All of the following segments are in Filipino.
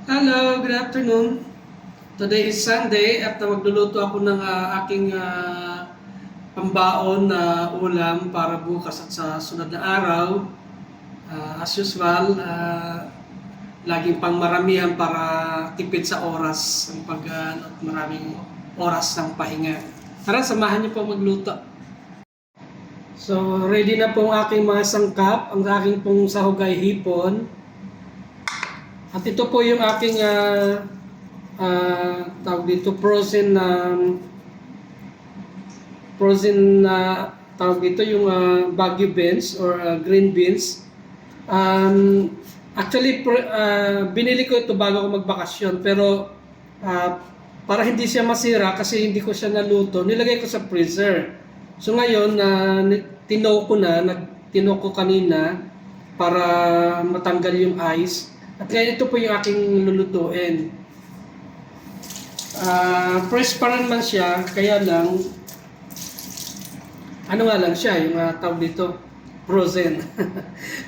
Hello, good afternoon. Today is Sunday at magluluto ako ng aking pambaon na ulam para bukas at sa sunod na araw. As usual, laging pangmaramihan para tipid sa oras ang at maraming oras ng pahinga. Tara, samahan niyo po magluto. So, ready na po ang aking mga sangkap. Ang aking pong sahog ay hipon. At ito po yung aking tawag dito frozen tawag dito yung Baguio beans or green beans. Actually binili ko ito bago ako magbakasyon, pero para hindi siya masira kasi hindi ko siya naluto, nilagay ko sa freezer. So ngayon tinow ko kanina para matanggal yung ice. At kaya ito po yung aking lulutuin. Fresh pa rin man siya, kaya lang, ano nga lang siya, yung tawag dito, frozen.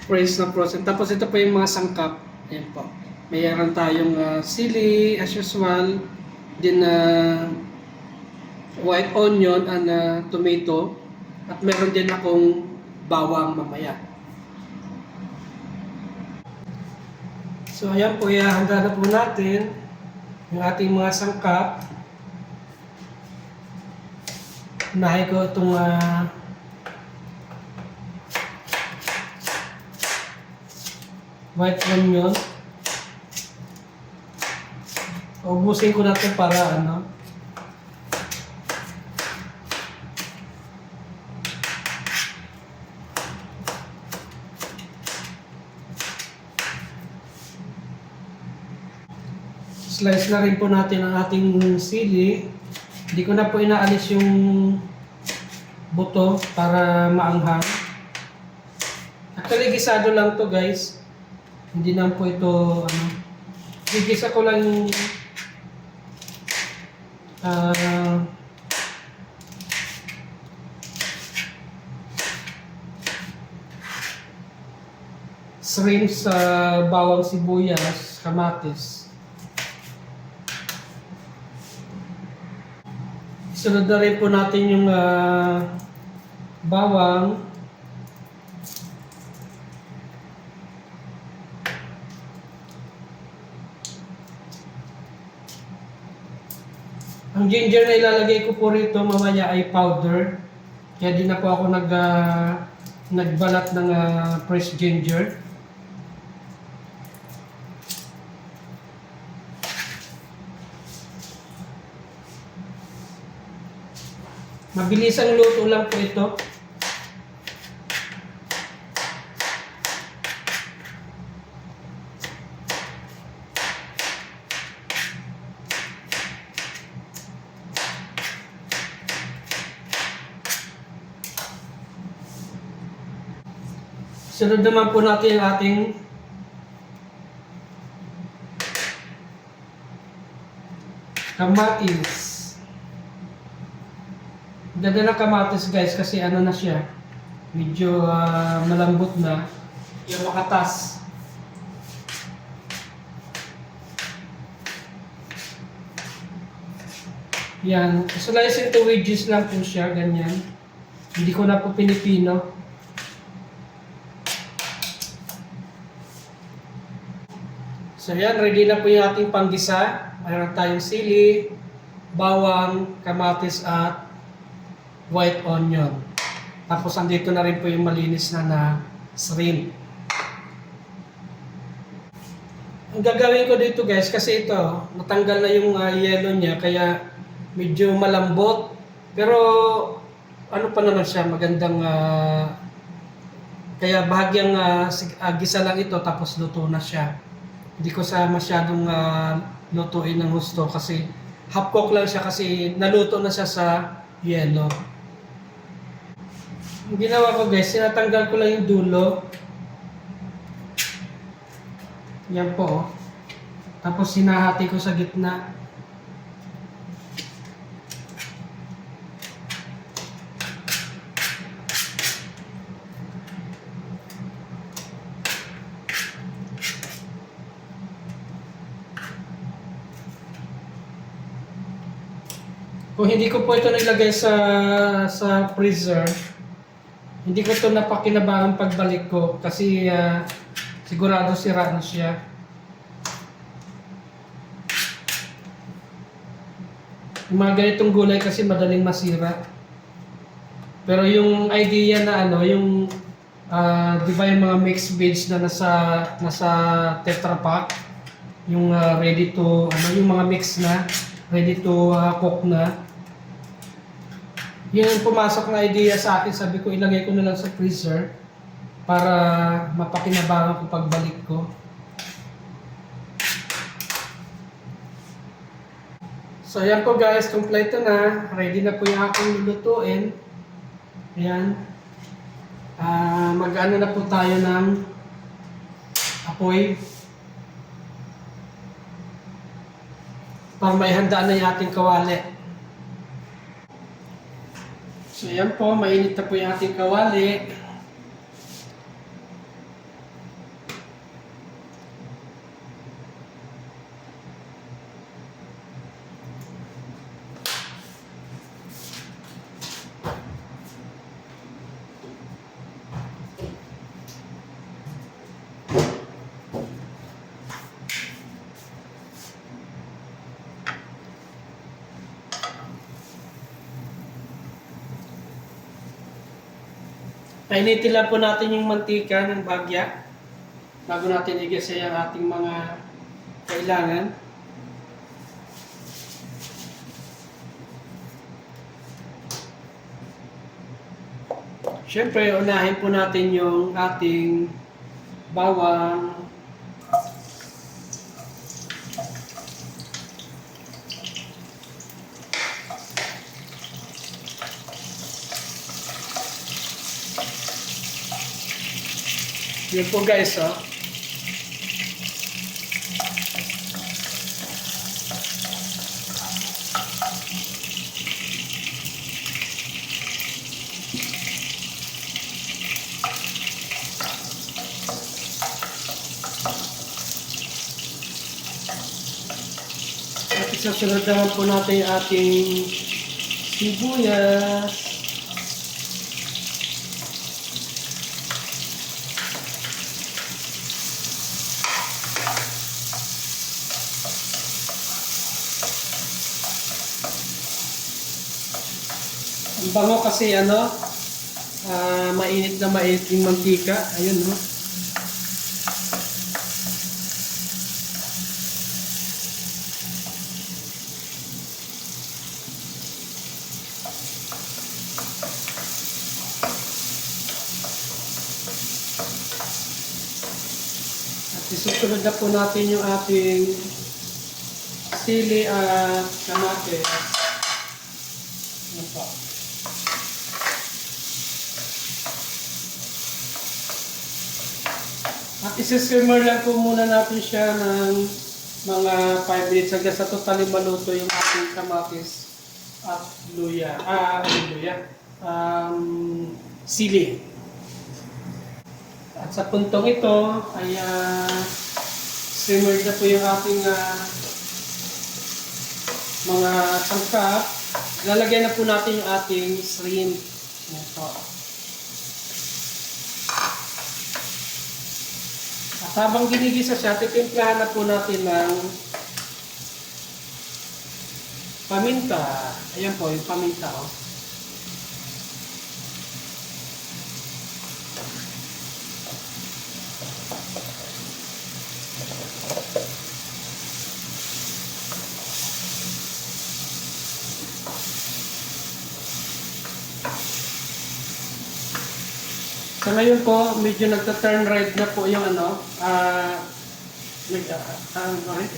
Fresh na frozen. Tapos ito po yung mga sangkap. Ayan po. Mayroon tayong sili, as usual, din white onion and tomato. At meron din akong bawang mamaya. So ayan po, ihahanda na po natin yung ating mga sangkap. Unahin ko itong white onion. Ubusin ko na ito para slice na rin po natin ang ating sili. Hindi ko na po inaalis yung buto para maanghang. Actually, gisado lang to guys. Hindi na po ito, gigisa ko lang yung shrimp sa bawang sibuyas, kamatis. Sunod na rin po natin yung bawang. Ang ginger na ilalagay ko po rito mamaya ay powder. Kaya di na po ako nagbalat ng fresh ginger. Mabilis ang luto lang po ito. Sunod naman po natin ang ating kamatis. Ganda ng kamatis guys kasi na siya, medyo malambot na yung makatas. Yan, slice into wedges lang po siya, ganyan. Hindi ko na po pinipino. So yan, ready na po yung ating panggisa. Mayroon tayong sili, bawang, kamatis at white onion. Tapos andito na rin po yung malinis na shrimp. Ang gagawin ko dito guys, kasi ito, natanggal na yung yellow niya, kaya medyo malambot. Pero ano pa naman siya, magandang kaya bahagyang gisa lang ito tapos luto na siya. Hindi ko sa masyadong lutuin ng gusto kasi half cook lang siya kasi naluto na siya sa yellow. Ang ginawa ko guys, sinatanggal ko lang yung dulo. Yan po. Tapos sinahati ko sa gitna. Kung hindi ko po ito nilagay sa freezer, hindi ko ito napakinabangan pagbalik ko kasi sigurado sira na siya. Yung mga ganitong gulay kasi madaling masira. Pero yung idea na ano, yung di ba yung mga mixed veg na nasa Tetra Pak, yung ready to ano, yung mga mix na ready to cook na. Yun yung pumasok na idea sa akin, sabi ko ilagay ko na lang sa freezer para mapakinabangan ko pagbalik ko. So ayan po guys, kompleto na. Ready na po yung aking lulutuin. Ayan. Mag-ano na po tayo ng apoy para may handa na yung ating kawali. So yan po, mainit na po yung ating kawali. Painitin lang po natin yung mantika ng bagya bago natin igisa ang ating mga kailangan. Siyempre, unahin po natin yung ating bawang. Yun po guys, oh. At isasunod naman po natin yung ating sibuyas. Ang bango kasi ano, mainit na mainit yung mantika. Ayun, no? At isusunod na po natin yung ating sili at kamatis. Yan po. At isi-simmer lang po muna natin siya ng mga 5 minutes hanggang sa totally maluto yung ating kamatis at luya. Sili. At sa puntong ito ay simmered na po yung ating mga sangkap. Lalagyan na po natin yung ating shrimp. Ito. At habang ginigisa siya, titimplahan na po natin ng paminta. Ayan po, yung paminta. Oh. So ngayon po, medyo nagta-turn red na po yung ano,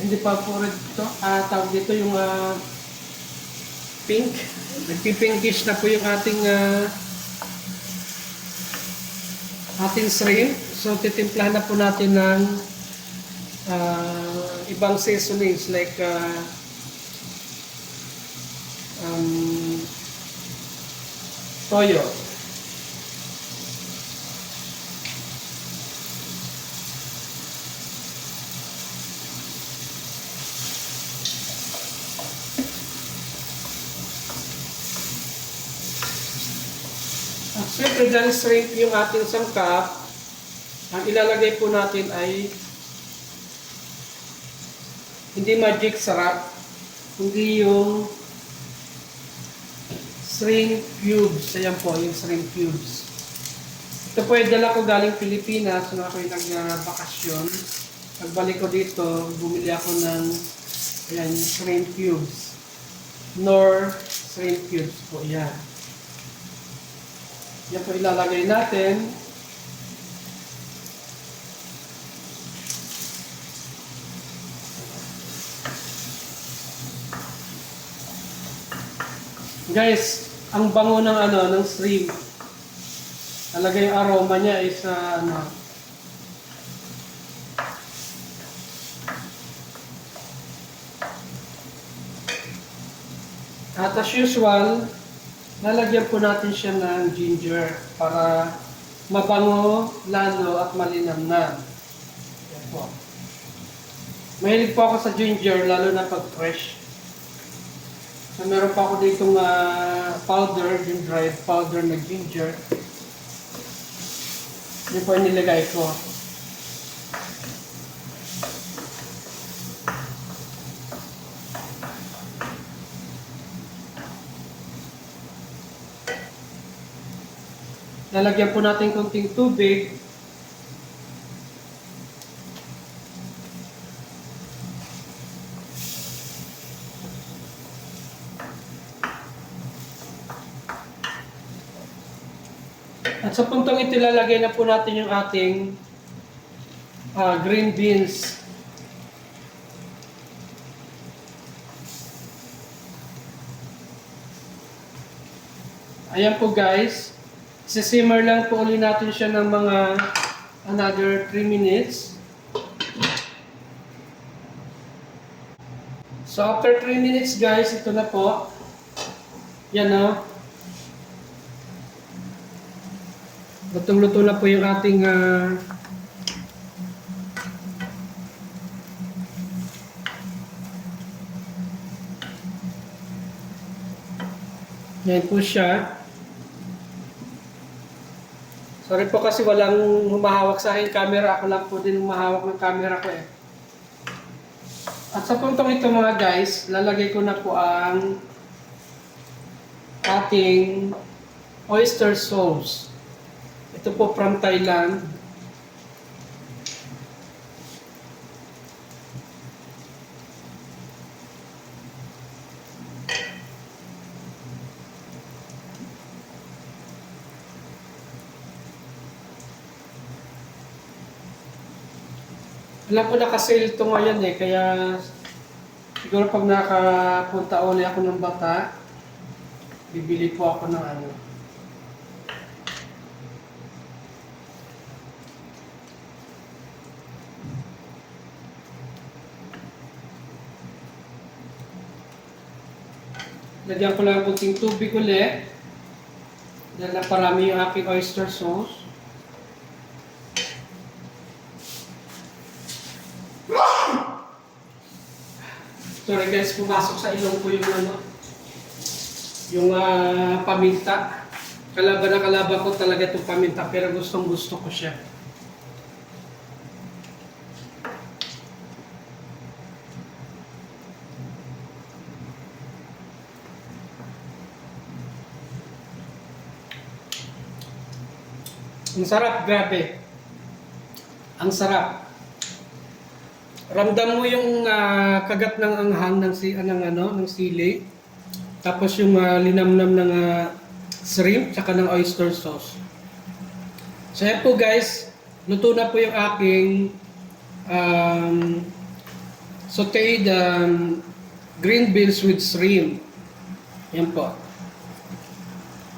hindi pa po red ito, tawag dito yung pink. Nagpipinkish na po yung ating shrimp. So titimplahan na po natin ng ibang seasonings like toyo. Siyempre, dahil shrimp yung ating sangkap, ang ilalagay po natin ay hindi magic sarap, kundi yung shrimp cubes. Ayan po, yung shrimp cubes. Ito po ay dala ko galing Pilipinas nung ako'y nagbakasyon. Pagbalik ko dito, bumili ako ng ayan, shrimp cubes. Nor shrimp cubes po, yan. Yan po ilalagay natin. Guys, ang bango ng ng shrimp. Talaga yung aroma niya is At as usual, lalagyan po natin siya ng ginger para mabango, lalo at malinamnam. Yan po. Mahilig po ako sa ginger, lalo na pag fresh. So, meron pa ako ditong powder, yung dried powder na ginger. Yun po yung nilagay ko. Lalagyan po natin konting tubig. At sa puntong ito, lalagay na po natin yung ating green beans. Ayan po guys. Sisimmer lang po ulit natin siya ng mga another 3 minutes. So after 3 minutes guys, ito na po. Yan o. Lutong-luto na po yung ating yan po siya. Sorry po kasi walang humahawak sa akin camera. Ako lang po din humahawak ng camera ko eh. At sa puntong ito mga guys, lalagay ko na po ang ating oyster sauce. Ito po from Thailand. Alam ko naka-sale ito ngayon eh, kaya siguro pag nakapunta uli ako ng Bata, bibili po ako ng Lagyan ko lang kunting tubig ulit. Dahil naparami yung aking oyster sauce. Sorry guys, pumasok sa ilong ko yung paminta. Kalaban na kalaban ko talaga itong paminta, pero gustong gusto ko siya. Ang sarap, grabe. Ang sarap. Ramdam mo yung kagat ng anghang ng sili. Tapos yung linamnam ng shrimp tsaka ng oyster sauce. So yan po guys, luto na po yung aking sauteed green beans with shrimp. Yan po.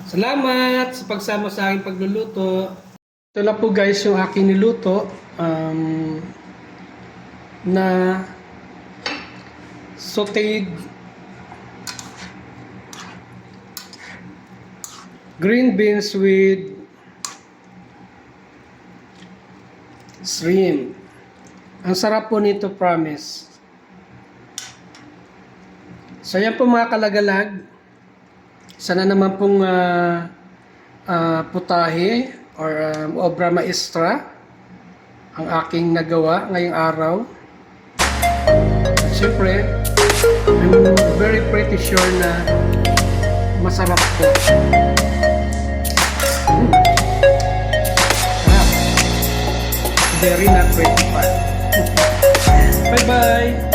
Salamat sa pagsama sa aking pagluluto. Ito na po guys yung aking niluto na sauteed green beans with shrimp. Ang sarap po nito, promise. So yan po mga kalagalag. Sana naman pong putahe or obra maestra ang aking nagawa ngayong araw. At syempre, I'm very pretty sure na masarap po. Sarap. Very not pretty pa. Bye-bye!